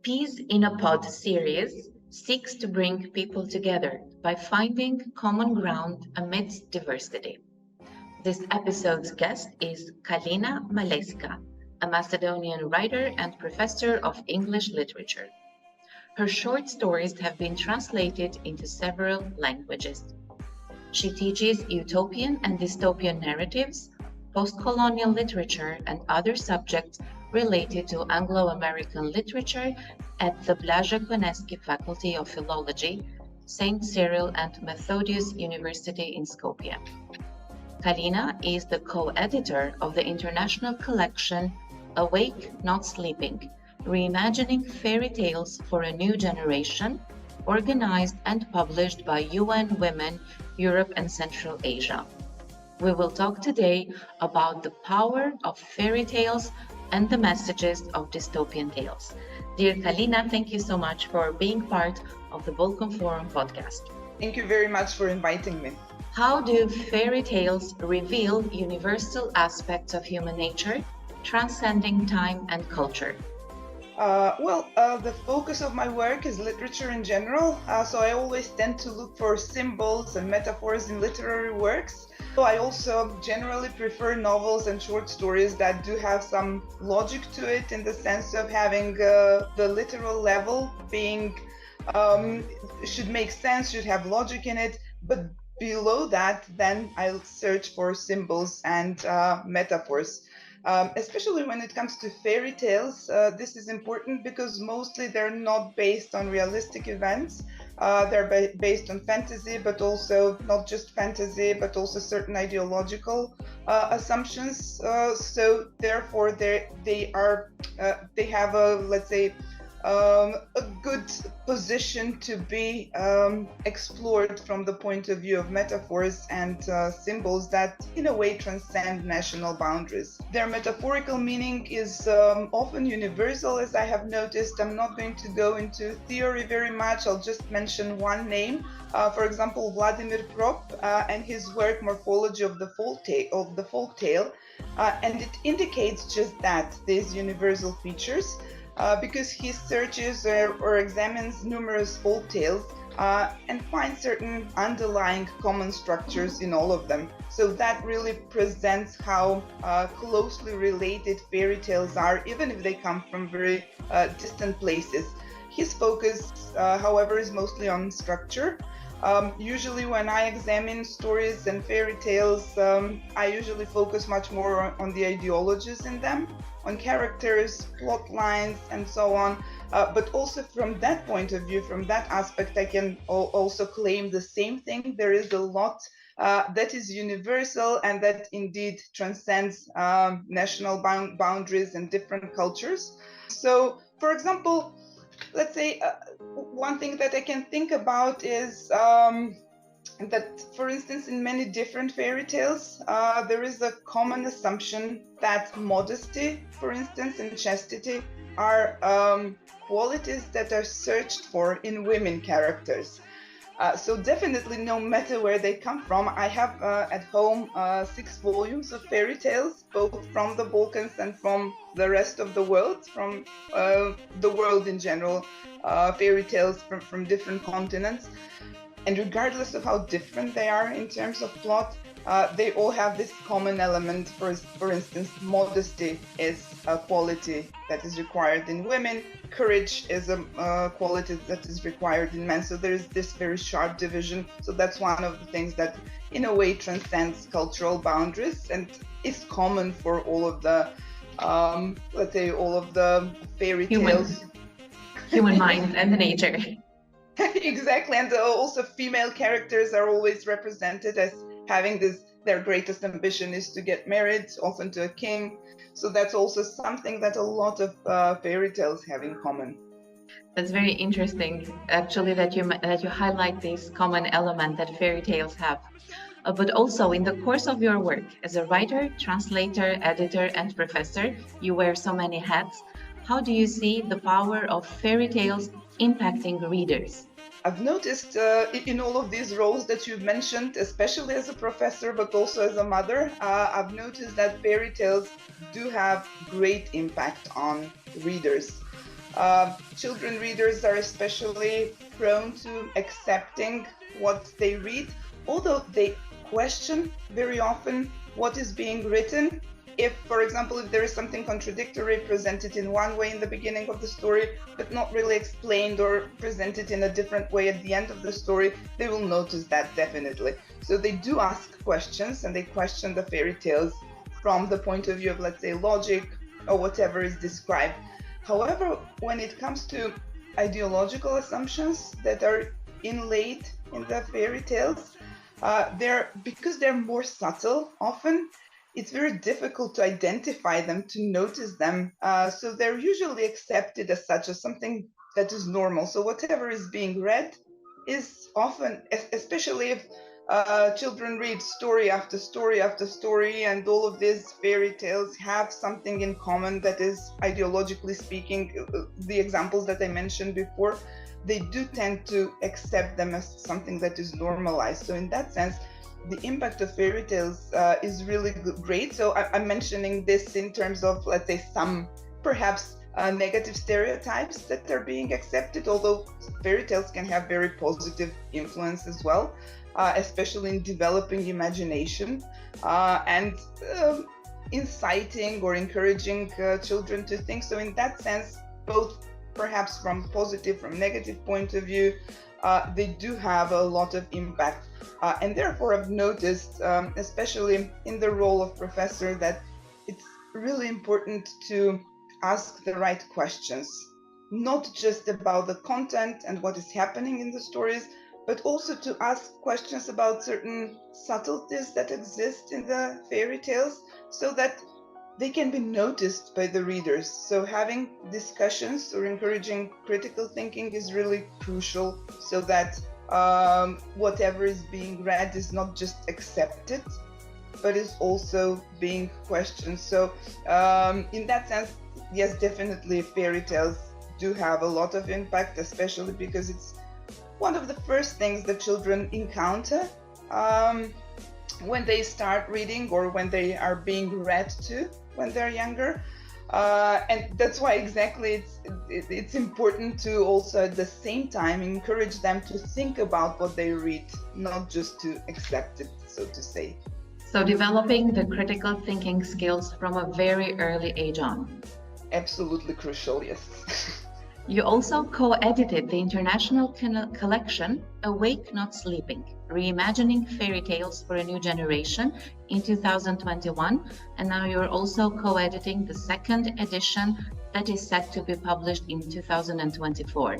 Peas in a Pod series seeks to bring people together by finding common ground amidst diversity. This episode's guest is Kalina Maleska, a Macedonian writer and professor of English literature. Her short stories have been translated into several languages. She teaches Utopian and Dystopian Narratives, Postcolonial Literature, and other subjects related to Anglo-American literature at the Blaže Koneski Faculty of Philology, St. Cyril and Methodius University in Skopje. Kalina is the co-editor of the international collection Awake, Not Sleeping, Reimagining Fairy Tales for a New Generation, organized and published by UN Women, Europe and Central Asia. We will talk today about the power of fairy tales and the messages of dystopian tales. Dear Kalina, thank you so much for being part of the Balkan Forum podcast. Thank you very much for inviting me. How do fairy tales reveal universal aspects of human nature, transcending time and culture? The focus of my work is literature in general, so I always tend to look for symbols and metaphors in literary works. So I also generally prefer novels and short stories that do have some logic to it, in the sense of having the literal level being should make sense, should have logic in it, but below that, then I'll search for symbols and metaphors. Especially when it comes to fairy tales, this is important because mostly they're not based on realistic events. They're based on fantasy, but also not just fantasy, but also certain ideological assumptions. So therefore, they have a, let's say, a good position to be explored from the point of view of metaphors and symbols that in a way transcend national boundaries. Their metaphorical meaning is often universal, as I have noticed. I'm not going to go into theory very much. I'll just mention one name. For example, Vladimir Prop and his work Morphology of the Folktale, and it indicates just that, these universal features. Because he searches or examines numerous folk tales and finds certain underlying common structures in all of them. So that really presents how closely related fairy tales are, even if they come from very distant places. His focus, however, is mostly on structure. Usually when I examine stories and fairy tales, I usually focus much more on the ideologies in them, on characters, plot lines, and so on. But also from that point of view, from that aspect, I can also claim the same thing. There is a lot that is universal and that indeed transcends national boundaries and different cultures. So, for example, let's say one thing that I can think about is that, for instance, in many different fairy tales, there is a common assumption that modesty, for instance, and chastity are qualities that are searched for in women characters. So definitely, no matter where they come from, I have at home 6 volumes of fairy tales, both from the Balkans and from the rest of the world, from the world in general, fairy tales from different continents. And regardless of how different they are in terms of plot, they all have this common element. For instance, modesty is a quality that is required in women. Courage is a quality that is required in men. So there is this very sharp division. So that's one of the things that, in a way, transcends cultural boundaries and is common for all of the, let's say, all of the fairy tales. Human mind and nature. Exactly, and also female characters are always represented as having their greatest ambition is to get married, often to a king. So that's also something that a lot of fairy tales have in common. That's very interesting, actually, that you highlight this common element that fairy tales have. But also, in the course of your work as a writer, translator, editor, and professor, you wear so many hats. How do you see the power of fairy tales impacting readers? I've noticed in all of these roles that you've mentioned, especially as a professor, but also as a mother, I've noticed that fairy tales do have great impact on readers. Children readers are especially prone to accepting what they read, although they question very often what is being written. If, for example, if there is something contradictory presented in one way in the beginning of the story, but not really explained or presented in a different way at the end of the story, they will notice that definitely. So they do ask questions, and they question the fairy tales from the point of view of, let's say, logic or whatever is described. However, when it comes to ideological assumptions that are inlaid in the fairy tales, because they're more subtle often, it's very difficult to identify them, to notice them. So they're usually accepted as such, as something that is normal. So whatever is being read is often, especially if children read story after story after story, and all of these fairy tales have something in common that is, ideologically speaking, the examples that I mentioned before, they do tend to accept them as something that is normalized. So in that sense, the impact of fairy tales is really great. So I'm mentioning this in terms of, let's say, some perhaps negative stereotypes that are being accepted, although fairy tales can have very positive influence as well, especially in developing imagination and inciting or encouraging children to think. So in that sense, both perhaps from positive, from negative point of view, they do have a lot of impact. And therefore I've noticed, especially in the role of professor, that it's really important to ask the right questions, not just about the content and what is happening in the stories, but also to ask questions about certain subtleties that exist in the fairy tales so that they can be noticed by the readers. So having discussions or encouraging critical thinking is really crucial, so that whatever is being read is not just accepted, but is also being questioned. So in that sense, yes, definitely fairy tales do have a lot of impact, especially because it's one of the first things that children encounter when they start reading, or when they are being read to when they're younger. And that's why exactly it's important to also at the same time encourage them to think about what they read, not just to accept it, so to say. So developing the critical thinking skills from a very early age on. Absolutely crucial, yes. You also co-edited the international collection Awake Not Sleeping, Reimagining Fairy Tales for a New Generation in 2021, and now you're also co-editing the second edition that is set to be published in 2024.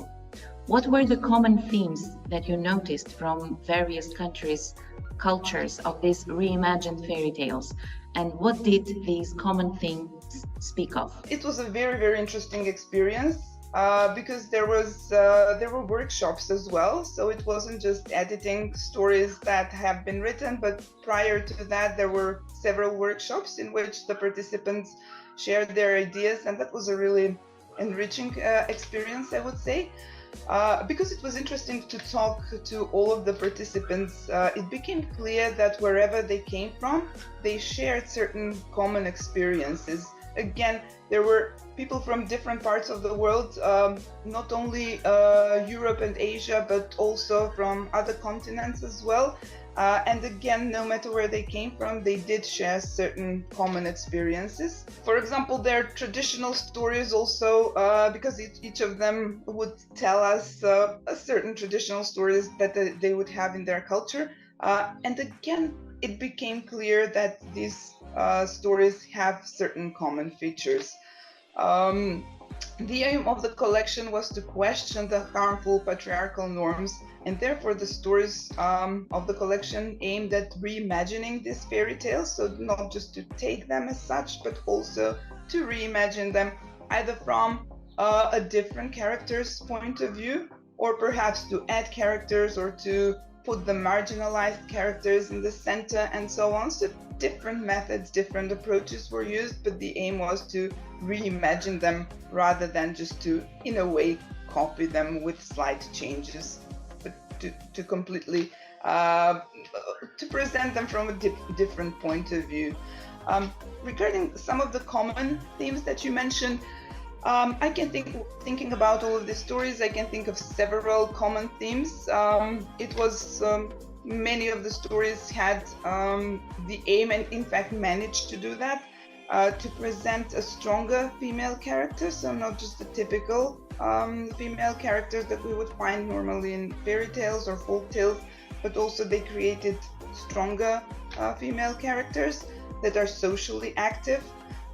What were the common themes that you noticed from various countries, cultures of these reimagined fairy tales, and what did these common themes speak of? It was a very, very interesting experience. Because there were workshops as well, so it wasn't just editing stories that have been written, but prior to that there were several workshops in which the participants shared their ideas, and that was a really enriching experience, I would say. Because it was interesting to talk to all of the participants, it became clear that wherever they came from, they shared certain common experiences. Again, there were people from different parts of the world, not only Europe and Asia, but also from other continents as well. And again, no matter where they came from, they did share certain common experiences. For example, their traditional stories also, because each of them would tell us a certain traditional stories that they would have in their culture. And again, it became clear that these stories have certain common features. The aim of the collection was to question the harmful patriarchal norms, and therefore the stories of the collection aimed at reimagining these fairy tales, so not just to take them as such, but also to reimagine them either from a different character's point of view, or perhaps to add characters or to put the marginalized characters in the center and so on. So different methods, different approaches were used, but the aim was to reimagine them rather than just to, in a way, copy them with slight changes, but to completely to present them from a different point of view. Regarding some of the common themes that you mentioned, I can thinking about all of these stories, I can think of several common themes. It was many of the stories had the aim, and in fact managed to do that, to present a stronger female character, so not just the typical female characters that we would find normally in fairy tales or folk tales, but also they created stronger female characters that are socially active,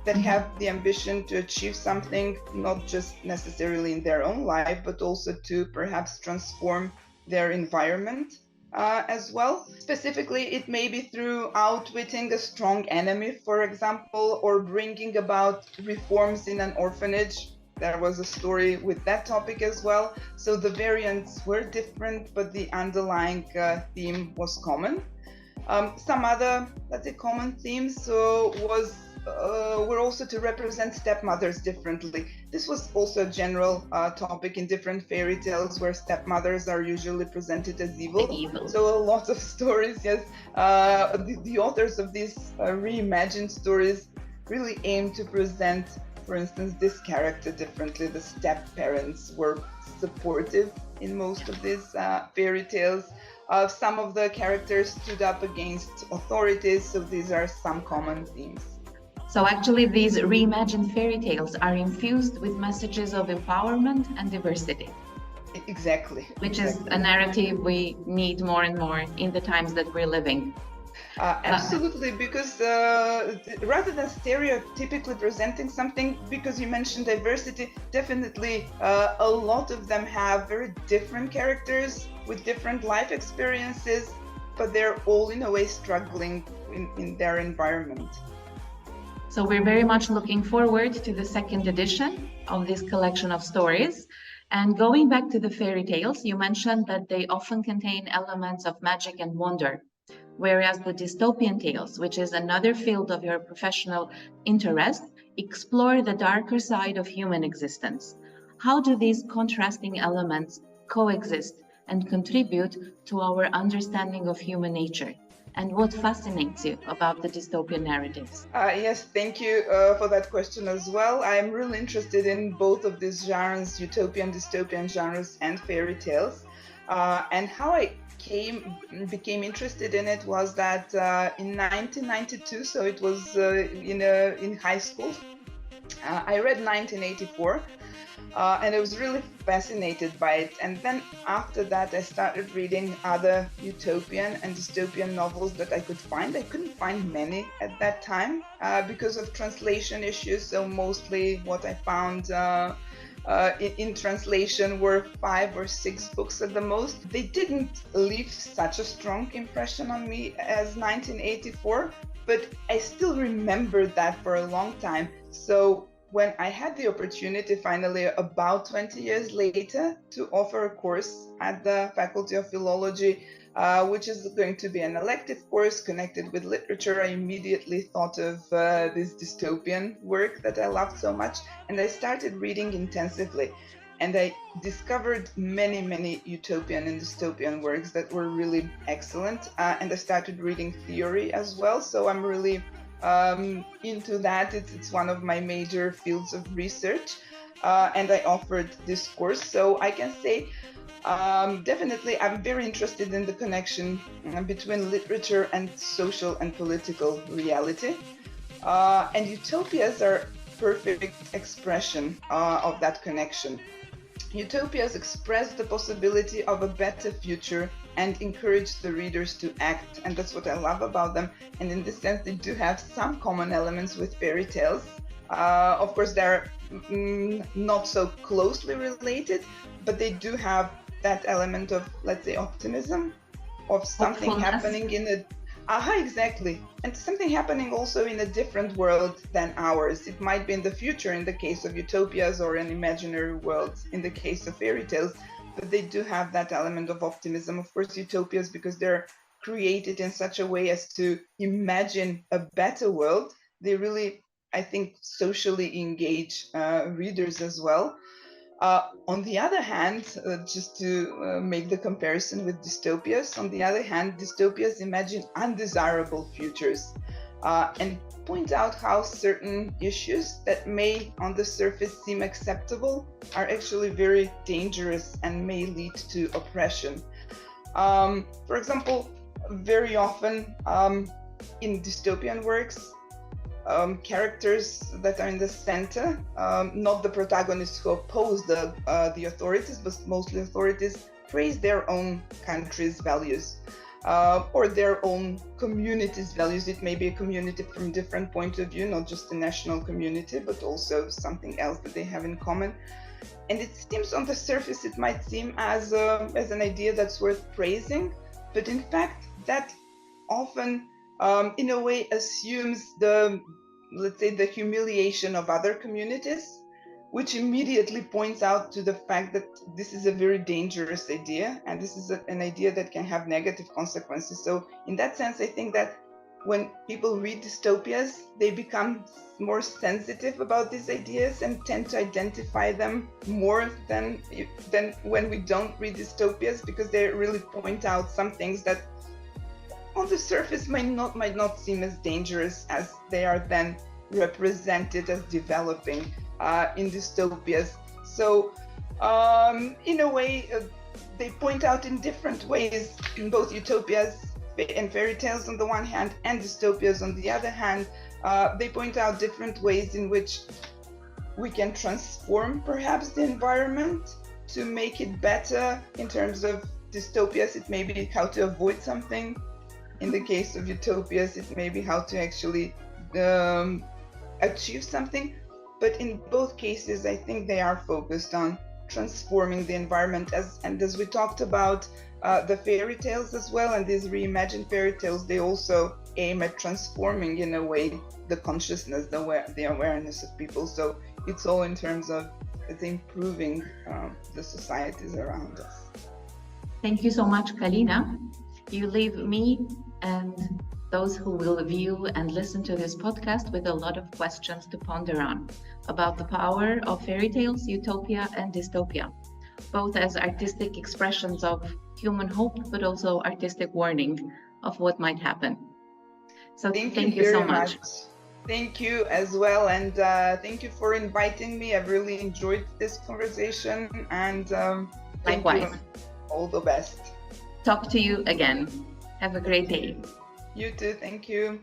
that have the ambition to achieve something, not just necessarily in their own life, but also to perhaps transform their environment as well. Specifically, it may be through outwitting a strong enemy, for example, or bringing about reforms in an orphanage. There was a story with that topic as well. So the variants were different, but the underlying theme was common. Some other, let's say, common themes were also to represent stepmothers differently. This was also a general topic in different fairy tales, where stepmothers are usually presented as evil. So a lot of stories, yes, the authors of these reimagined stories really aim to present, for instance, this character differently. The step-parents were supportive in most of these fairy tales. Some of the characters stood up against authorities, so these are some common themes. So actually these reimagined fairy tales are infused with messages of empowerment and diversity. Exactly. Which is a narrative we need more and more in the times that we're living. Absolutely, because rather than stereotypically presenting something, because you mentioned diversity, definitely a lot of them have very different characters with different life experiences, but they're all in a way struggling in their environment. So we're very much looking forward to the second edition of this collection of stories. And going back to the fairy tales, you mentioned that they often contain elements of magic and wonder, whereas the dystopian tales, which is another field of your professional interest, explore the darker side of human existence. How do these contrasting elements coexist and contribute to our understanding of human nature? And what fascinates you about the dystopian narratives? Yes, thank you for that question as well. I'm really interested in both of these genres, utopian, dystopian genres, and fairy tales. And how I became interested in it was that in 1992, so it was in high school, I read 1984. And I was really fascinated by it. And then after that, I started reading other utopian and dystopian novels that I could find. I couldn't find many at that time because of translation issues. So mostly what I found in translation were 5 or 6 books at the most. They didn't leave such a strong impression on me as 1984, but I still remember that for a long time. So when I had the opportunity finally about 20 years later to offer a course at the Faculty of Philology, which is going to be an elective course connected with literature, I immediately thought of this dystopian work that I loved so much, and I started reading intensively. And I discovered many, many utopian and dystopian works that were really excellent. And I started reading theory as well, so I'm really into that. It's one of my major fields of research, and I offered this course. So I can say definitely I'm very interested in the connection between literature and social and political reality. And utopias are perfect expression of that connection. Utopias express the possibility of a better future and encourage the readers to act, and that's what I love about them. And in this sense, they do have some common elements with fairy tales. Of course, they're not so closely related, but they do have that element of, let's say, optimism, of something happening in a exactly. And something happening also in a different world than ours. It might be in the future in the case of utopias, or an imaginary world in the case of fairy tales, but they do have that element of optimism. Of course, utopias, because they're created in such a way as to imagine a better world, they really, I think, socially engage readers as well. On the other hand, just to make the comparison with dystopias, on the other hand, dystopias imagine undesirable futures. and point out how certain issues that may on the surface seem acceptable are actually very dangerous and may lead to oppression. For example, very often in dystopian works, characters that are in the center, not the protagonists who oppose the authorities, but mostly authorities, praise their own country's values. Or their own community's values. It may be a community from different point of view, not just a national community, but also something else that they have in common. And it seems on the surface it might seem as an idea that's worth praising, but in fact that often in a way assumes let's say the humiliation of other communities, which immediately points out to the fact that this is a very dangerous idea, and this is an idea that can have negative consequences. So in that sense, I think that when people read dystopias, they become more sensitive about these ideas and tend to identify them more than when we don't read dystopias, because they really point out some things that on the surface might not seem as dangerous as they are then represented as developing in dystopias. So in a way, they point out in different ways in both utopias and fairy tales on the one hand and dystopias on the other hand. They point out different ways in which we can transform perhaps the environment to make it better. In terms of dystopias, it may be how to avoid something. In the case of utopias, it may be how to actually achieve something. But in both cases, I think they are focused on transforming the environment. As we talked about the fairy tales as well, and these reimagined fairy tales, they also aim at transforming in a way the consciousness, the awareness of people. So it's all in terms of improving the societies around us. Thank you so much, Kalina. You leave me and those who will view and listen to this podcast with a lot of questions to ponder on about the power of fairy tales, utopia and dystopia, both as artistic expressions of human hope, but also artistic warning of what might happen. So thank you so much. Thank you as well, and thank you for inviting me. I've really enjoyed this conversation, and likewise. You. All the best. Talk to you again. Have a great day. You too. Thank you.